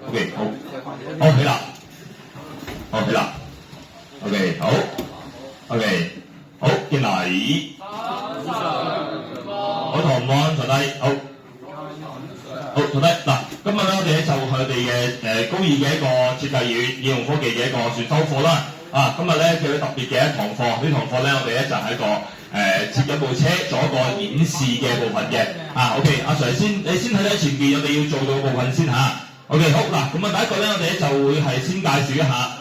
OK， 好，起立，好起立 ，OK， 好 ，OK， 好，見禮，好，堂安坐低，好，坐低。嗱，今日咧我哋咧就係我哋嘅高二嘅一個設計與應用科技嘅一個選修課啦。今日咧叫佢特別嘅一堂課，呢堂課咧我哋咧就係一個設計部車做一個演示嘅部分嘅。OK， 阿 Sir 你先睇睇前邊我哋要做到嘅部分先嚇。OK， 好嗱，咁第一個咧，我哋咧就會係先介紹一下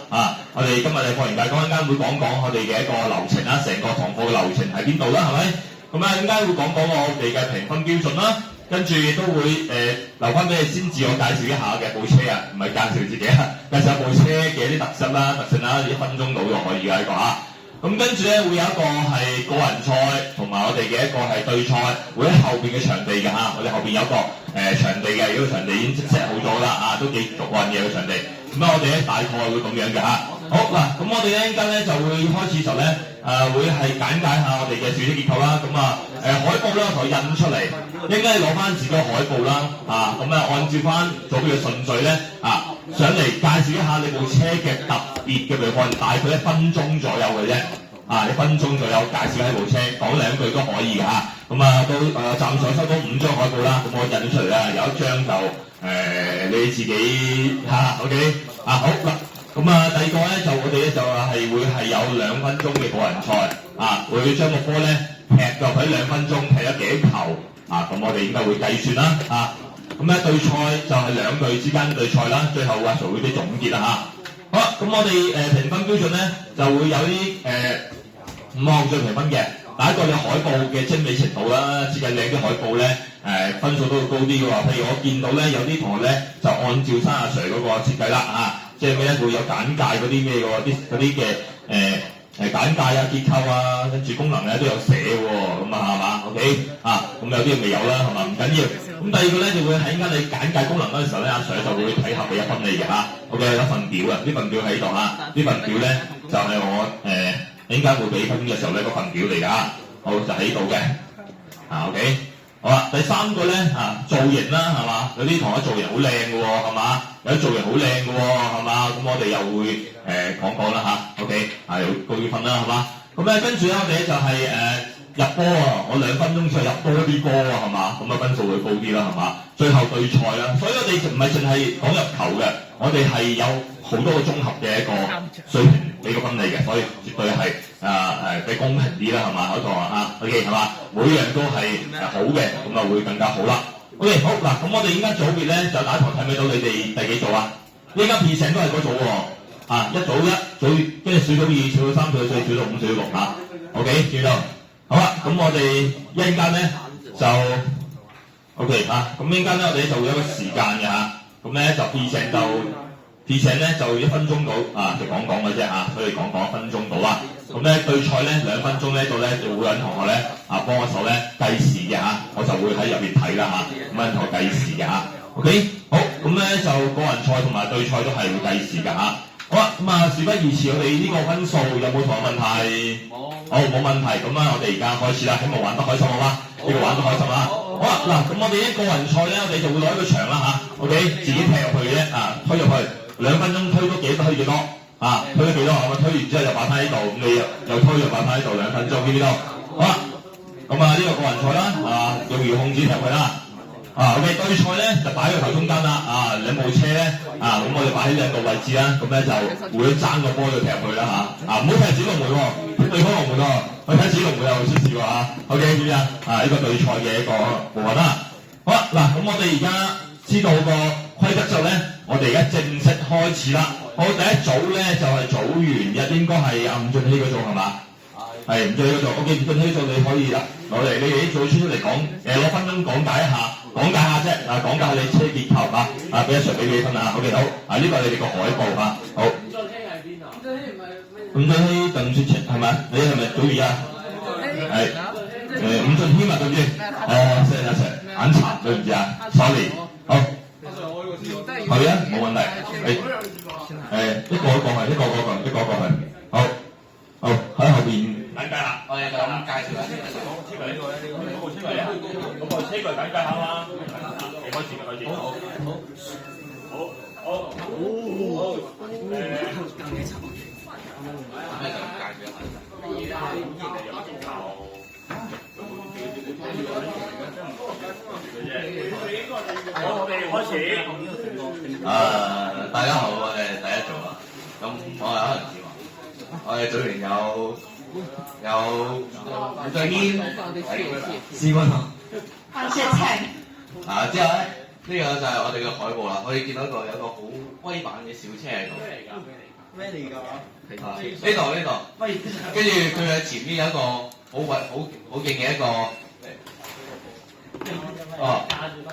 我哋今日嘅課程大綱，陣間會講我哋嘅一個流程啦，成個堂課嘅流程喺邊度啦，係咪？咁陣間會講我哋嘅評分標準啦，跟住亦都會留翻俾你先自我介紹一下嘅部車唔係介紹自己介紹下部車嘅一啲特質啦、特性啦，1分鐘到就可以嘅一個咁跟住咧會有一個係個人賽，同埋我哋嘅一個係對賽，會喺後邊嘅場地嘅我哋後邊有一個場地嘅，呢個場地已經set好咗啦都幾獨運嘅個場地。咁我哋咧大概會咁樣嘅好嗱，咁我哋咧陣間咧就會開始就咧會係簡介下我哋嘅小車結構啦。咁海報咧我同佢印出嚟，應該攞翻自己嘅海報啦咁按照翻左邊嘅順序咧上嚟介紹一下你部車嘅特別嘅部分，大概1分鐘左右嘅啫1分鐘左右介紹一部車，講2句都可以嘅咁到暫時收到5張海報啦，咁我印出嚟啦，有一張就你自己OK 好啦。咁第二個咧就我哋咧就係會係有2分鐘嘅個人賽會將個波咧踢入喺2分鐘踢咗幾球咁我哋應該會計算啦咁咧對賽就係2隊之間對賽啦，最後阿 Sir 會啲總結啦好啦，咁我哋評分標準咧就會有啲5項最評分嘅。第一個有海報嘅精美程度啦，設計靚啲海報咧分數都會高啲嘅喎。譬如我見到咧有啲同學咧就按照翻阿 Sir 嗰個設計啦即係咩咧會有簡介嗰啲咩嘅喎，嗰啲嘅簡介結構跟住功能咧都有寫喎，咁係嘛 OK 咁有啲未有啦係嘛，唔緊要。咁第二個咧就會喺間你簡介功能嗰陣時候咧，阿 Sir 就會睇合俾1分你嘅OK 有一份表呢份表喺度呢份表咧就係我應該會俾分嘅時候咧嗰份表嚟㗎好就喺度嘅OK 好啦。第三個咧造型啦係嘛，有啲同學造型好靚嘅喎係嘛，有啲造型好靚嘅喎係嘛，咁我哋又會講啦OK 有高啲分啦係嘛。咁咧跟住咧我哋咧就係入波我2分鐘之後入多啲波係嘛，咁分數會高啲啦係嘛。最後對賽啦，所以我哋唔係淨係講入球嘅，我哋係有好多個綜合嘅一個水平俾個分你嘅，所以絕對係比公平啲啦係嘛，嗰個OK 係嘛，每樣都係好嘅，咁會更加好啦。OK 好嗱，咁我哋依家組別咧就第一台睇唔睇到你哋第幾組依家 P 成都係嗰組喎一組1組，跟住小組2、小組3、小組4、小組5、小組6OK 知道好啦。咁我哋一陣間咧就 OK 咁一陣間咧我哋就會有一個時間嘅咁咧就 P 成咧就1分鐘到就講嘅啫所以講1分鐘到啦。咁咧對賽咧2分鐘咧度咧就會有同學咧幫我手咧計時嘅我就會喺入邊睇啦咁同學計時嘅OK 好。咁咧就個人賽同埋對賽都係會計時嘅好啦。咁事不宜遲，我哋呢個分數有冇同學問題？好冇問題。咁我哋而家開始啦，希望玩得開心好嗎？呢個玩得開心好啦嗱，咁我哋一個人賽咧，我哋就會攞一個場啦OK 自己踢入去嘅啫推入去2分鐘推多幾多推幾多推咗幾多推完之後就擺翻呢度，咁你又推又擺翻呢度2分鐘知唔知道？好啦，咁呢個個人賽啦用遙控紙踢佢啦OK 對賽咧就擺喺個頭中間啦兩部車咧咁我哋擺喺2個位置啦，咁咧就會爭個波就踢入去啦唔好踢子龍門喎，踢對方龍門喎，去睇子龍門又出事喎OK 知唔知呢個對賽嘅一個部分啦。好啦嗱，咁我哋而家知道個規則之後咧，我哋而家正式開始啦。好，第一組咧就係組員應該係吳俊熙嗰組係嘛？係吳俊熙嗰組OK，吳俊熙組你可以啦，攞嚟你哋啲組出嚟講攞分鐘講解一下啫講解下你車結構俾阿 Sir 俾你分OK 好呢個係你哋個海報好。吳俊熙係邊吳俊熙鄧雪晴係咪？你係咪組員係吳俊熙嘛對唔住謝阿 Sir 眼殘對唔住sorry 好係冇問題一個過去好喺後邊簡介下，我哋就咁介紹下先。車櫃呢個咧，嗰部車櫃嗰部車櫃簡介下嘛。你開始。好。好，好，我哋開始。大家好，我哋第一組啊。咁我係可能志華，我哋組員有吳俊軒、施君航、范雪晴。之後咧，呢個就係我哋嘅海報啦。我哋見到有一個好威版嘅小車喺度。咩嚟㗎？呢度，跟住佢嘅前面有一個好勁嘅一個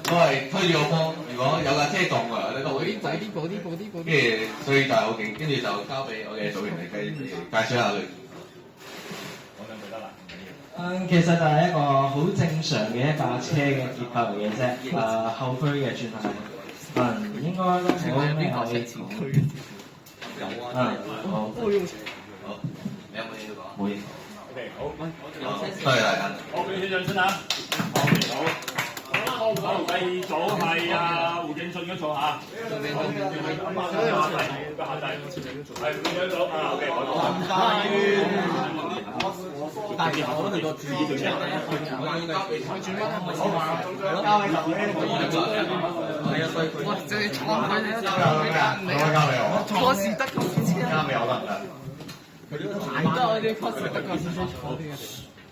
都係推住個波。如果有架車撞過嚟咧，都會跟住所以就係好勁。跟住就交俾我嘅組員嚟介紹下佢。其實就係一個好正常嘅一架車嘅結構嚟嘅啫。後驅嘅轉係，應該都冇咩可以講。好。你有冇嘢要講？冇嘢。OK， 好，多謝大家。好，俾你掌聲啊！好。好，第二組係胡敬信嗰組嚇。下題，係胡敬組啊 ，OK， 大件我都去過注意做咩？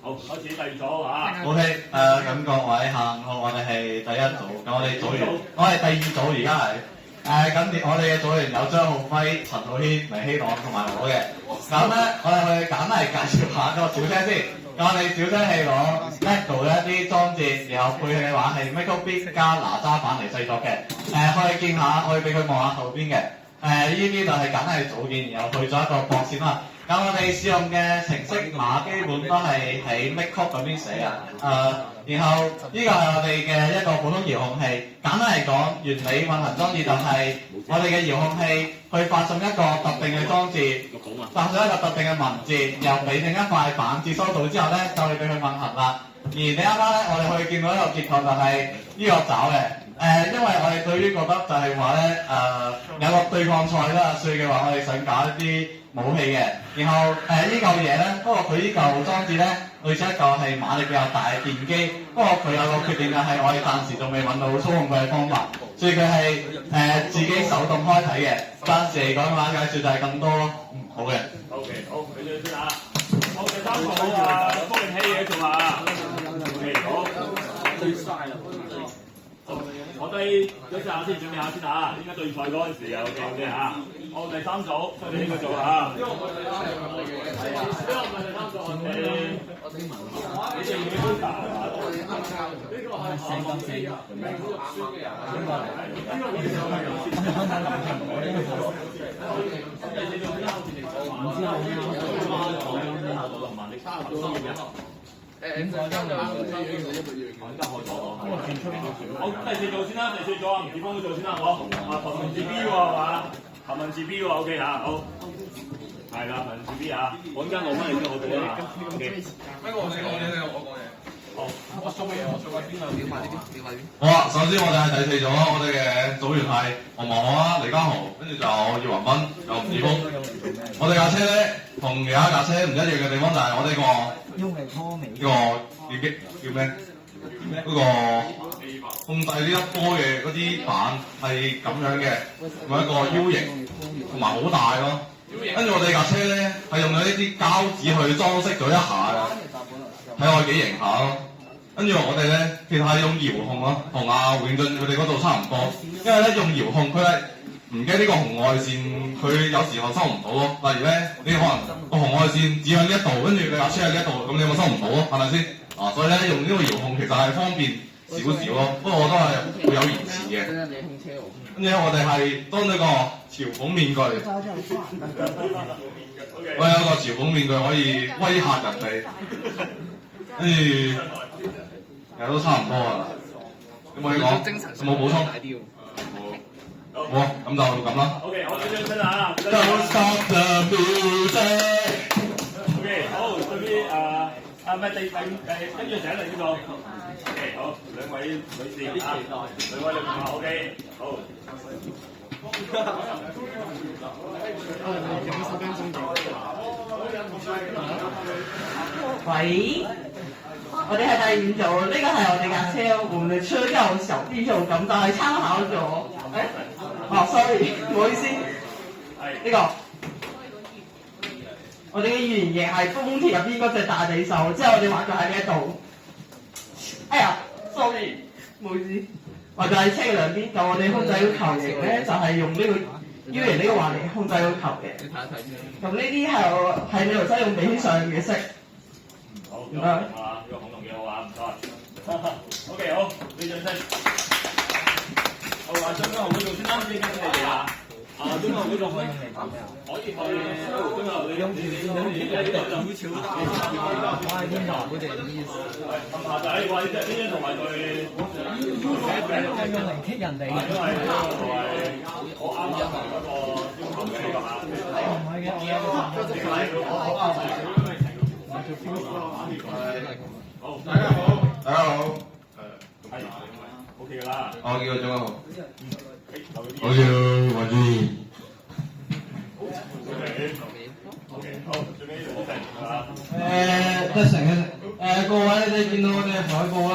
好，開始第二組嚇。OK， 咁各位幸好，我哋係第一組，咁我哋組員，我係第二組而家係，咁我哋嘅組員有張浩輝、陳浩軒、黎希朗同埋我嘅，咁咧我哋去簡單嚟介紹下個小車先。咁我哋小車係攞 LEGO 一啲裝置，然後配器嘅話係 Microbit 加哪吒版嚟製作嘅，可以見下，可以俾佢望下後邊嘅，呢啲就係簡單嘅組件，然後去咗一個駁線啦。咁我哋使用嘅程式碼基本都係喺 Micro 嗰邊寫啊，然後呢個係我哋嘅一個普通遙控器。簡單嚟講，原理運行裝置就係我哋嘅遙控器去發送一個特定嘅裝置，發送一個特定嘅文字，然後俾另一塊板接收到之後咧，就會俾佢運行啦。而你啱啱咧，我哋可以見到一個結構就係呢個爪嘅。因為我哋對於覺得就係話咧，有個對抗賽啦，所以嘅話我哋想搞一啲武器嘅。然後呢嚿嘢咧，不過佢呢嚿裝置咧，類似一嚿係馬力比較大嘅電機。不過佢有個缺點就係我哋暫時仲未揾到操控佢嘅方法，所以佢係自己手動開啟嘅。暫時嚟講嘅話，介紹就係咁多。好嘅。OK， 好，俾你先嚇。好，第三組啊，高永熙嘅做下。OK， 好。我哋休息下先，準備下先嚇。應該對賽嗰陣時又 OK 嚇。好，第三組，出嚟呢個做嚇。呢個唔係第三組，你哋要觀察係嘛？呢個係四個四。好，第四組先啦，第四組啊，吳志峰做先啦，好。陳文志 B 喎係嘛？陳文志 B 喎 ，OK 嚇，好。係啦，陳文志 B 嚇，我陣間攞翻嚟先，我做啦。OK。我講嘢。好，我送嘢，我送喺邊度？好啊，首先我哋係第四組啦，我哋嘅組員係黃望我啦、黎家豪，跟住就有葉雲斌，有吳志峰。我哋架車咧同其他架車唔一樣嘅地方就係我哋叫咩？嗰個控制呢一波嘅嗰啲板係咁樣嘅，同一個 U 型，同埋好大咯。跟住我哋架車咧係用咗呢啲膠紙去裝飾咗一下嘅，睇落幾型下咯。跟住我哋咧其實係用遙控咯，同阿胡永俊佢哋嗰度差唔多，因為咧用遙控佢係唔驚呢個紅外線，佢有時候收唔到咯。例如咧，你可能個紅外線指向呢一度，跟住你架車喺呢一度，咁你咪收唔到咯，係咪先？所以咧用呢個遙控其實係方便少少咯，不過我都係會有延遲嘅。跟住咧，我哋係裝咗個嘲諷面具，我有個嘲諷面具可以威嚇人哋，跟住其實都差唔多啦。有冇嘢講？有冇補充？好，咁就咁啦。OK， 好，俾張聲啊 Don't stop the music。OK， 好，對於唔係跟住請嚟呢個。OK， 好，兩位女士啊，兩位女士 OK， 好。喂，我哋係第五組，呢個係我哋架車，我們的車叫小地球咁，但係參考咗。sorry，唔好意思，呢個我哋嘅原型係豐田入邊嗰隻大地獸，之後我哋畫咗喺呢一度。哎呀 ，sorry，唔好意思，畫咗喺車嘅兩邊。咁我哋控制個球形咧，就係用呢個 U 型呢個畫嚟控制個球嘅。咁呢啲係你頭先用比上嘅色。好，唔該。呢個恐龍幾好啊，唔該。OK， 好，呢張先。好啊，中學會做先啦，呢張你哋啊。中學會做可以去。中學會用住呢度就。我係天堂嗰隻意思。咁下仔，哇！呢張同埋佢。用嚟棘人哋。因為我啱啱嗰個要求嘅㗎嘛。唔係嘅，好，大家好，大家好，係 OK 㗎啦。我叫張家豪，我叫黃志賢。OK， 好，最尾好成啊。得成嘅。各位你哋見到我哋嘅海報啦，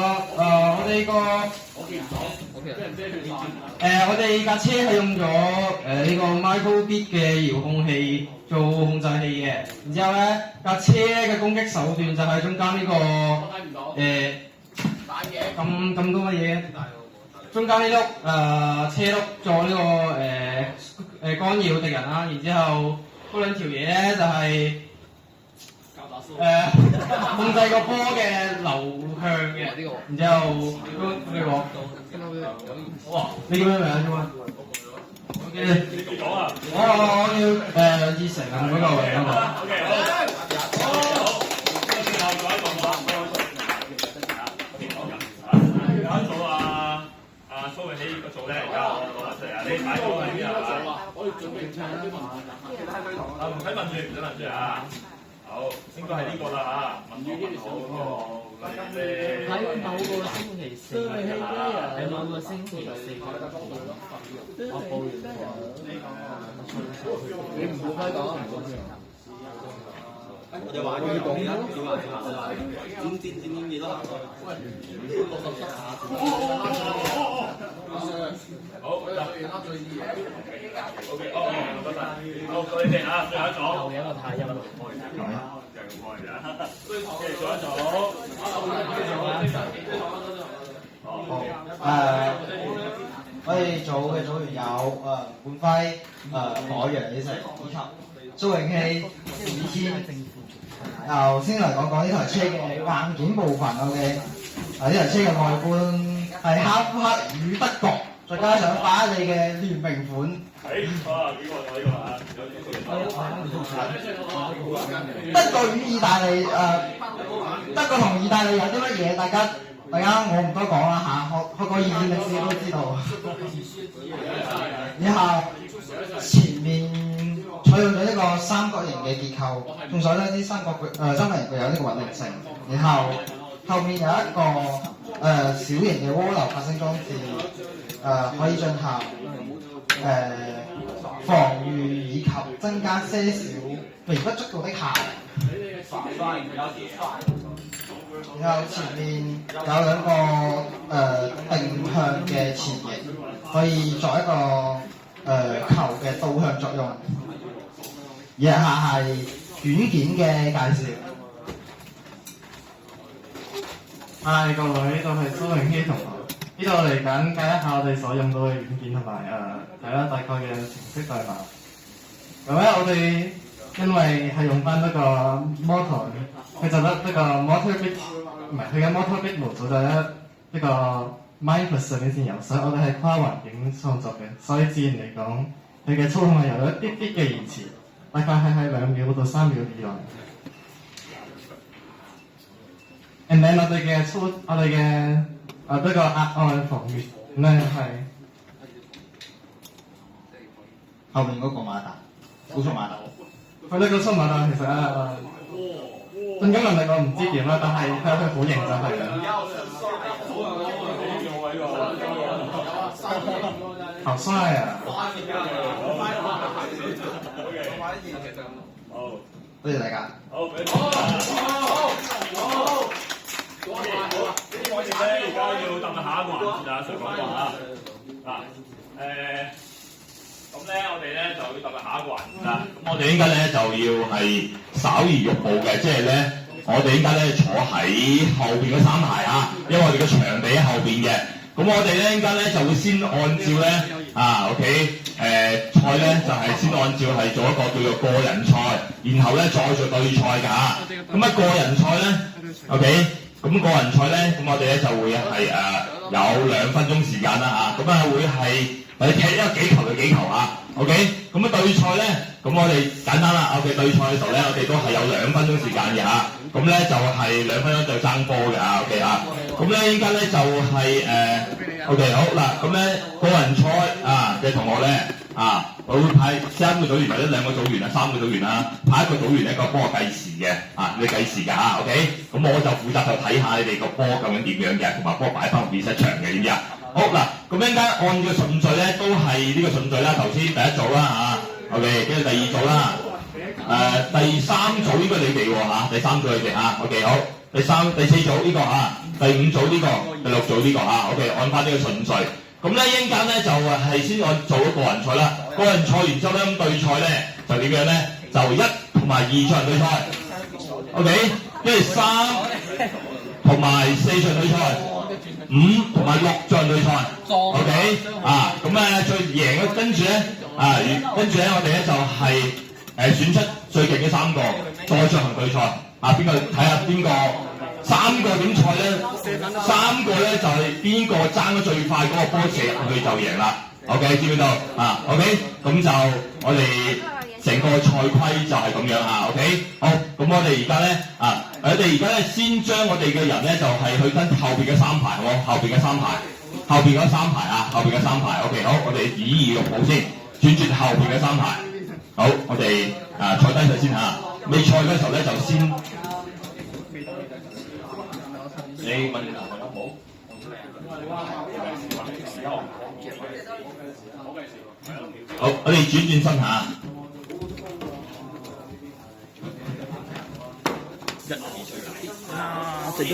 我哋架車係用咗呢個 Microbit 嘅遙控器做控制器嘅，然之後咧架車嘅攻擊手段就係中間呢個咁多乜嘢，中間呢碌車轆做呢個干擾敵人啦，然之後嗰兩條嘢咧就係控制個波嘅流向嘅，然之後呢個哇，你叫咩名啊？我叫我叫熱誠啊，嗰個名啊。OK， 好。有一組蘇永熙個組咧，而家我攞埋出嚟啊！你睇到係邊啊？我哋準備唱啲問題。唔使問住啊！好，應該係呢個啦嚇，問好喺某個星期四，喺某個星期四，我報完你唔好開講啊！我哋話要講點嘢咯。好，得。OK， 拜拜。好，到你哋啊，最後一組。又有一個太陰啦。我哋組嘅組員有冠輝、海洋李成以及蘇永熙、史天。由先嚟講講呢台車嘅硬件部分，我嘅呢台車嘅外觀係哈弗克與德國，再加上法拉利嘅聯名款。德國與意大利德國同意大利有啲乜嘢？大家我唔多講啦嚇，學過二戰歷史都知道。然後前面採用咗呢個三角形嘅結構，仲所以呢啲三角形具有呢個穩定性。然後後面有一個小型嘅渦流發聲裝置，可以進行防禦以及增加些少微不足道的效能。然後前面有兩個定向嘅前翼，可以作一個球嘅導向作用。以下係軟件嘅介紹。各位，呢度係蘇永熙同學。呢度嚟緊介一下我哋所用到嘅軟件同埋大概嘅程式代碼。咁咧，我哋因為係用翻一個 motor， 佢就得一個 motor bit， 唔係佢嘅 motor bit 模組就一個 Minecraft 上面先有，所以我哋係跨環境創作嘅，所以自然嚟講，佢嘅操控係有一啲啲嘅延遲，大概係喺2秒到3秒以內。And then 我哋嘅呢個額外防禦咧係後面嗰個馬達，高速馬達。佢呢個高速馬達其實進攻能力我唔知點啦，但係佢好型就係啦。係好帥啊！多謝大家。呢位咧，而家要答下一個環節啊，誰講過啊？咁咧，我哋咧就要答下一個環節啦。咁我哋應該咧就要係稍而喐步嘅，即係咧，我哋應該咧坐喺後邊嗰三排啊，因為我哋嘅場地喺後邊嘅。咁我哋咧應該咧就會先按照咧OK，賽咧就係先按照係做一個叫做個人賽，然後咧再做對賽㗎嚇。咁個人賽咧 OK。咁個人賽咧，咁我哋咧就會係有2分鐘時間啦嚇，咁會係踢一個幾球就幾球啊 ，OK？咁對賽咧，咁我哋簡單啦 ，OK？對賽嘅時候咧，我哋都係有2分鐘時間嘅嚇，咁咧就係2分鐘就爭波嘅嚇 ，OK 啊？咁咧依家咧就係OK 好嗱，咁咧個人賽嘅同學咧我會派3個組員或者2個組員啊，3個組員啦，派一個組員咧個波計時嘅你計時㗎嚇 ，OK？咁我就負責就睇下你哋個波究竟點樣嘅，同埋波擺翻去 reset 場嘅點呀？好嗱，咁一陣間按嘅順序咧都係呢個順序啦，頭先第一組啦OK，跟住第二組啦，第三組應該你哋喎第三組你哋OK 好，第四組呢個第五組呢個，第六組呢個OK，按翻呢個順序。咁咧一陣間咧就係先按做咗個人賽啦，個人賽完之後咧咁對賽咧就點樣咧？就1同埋2場對賽 ，OK， 跟住3同埋4場對賽，5同埋6場對賽 ，OK，咁最贏嘅跟住咧我哋咧就係選出最勁嘅3個，再進行對賽邊個睇下邊個。3個點賽咧，3個咧就係邊個爭得最快嗰個波射入去就贏啦。OK， 知唔知道？OK， 咁就我哋成個賽規就係咁樣OK， 好，咁我哋而家咧我哋而家咧先將我哋嘅人咧就係去跟後邊嘅3排，好冇？後邊嘅3排，後邊嗰3排後邊嘅3排。OK， 好，我哋以2六步先，轉後邊嘅3排。好，我哋坐低佢先未賽嗰時候咧就先。你問你男朋友冇？好，我哋轉身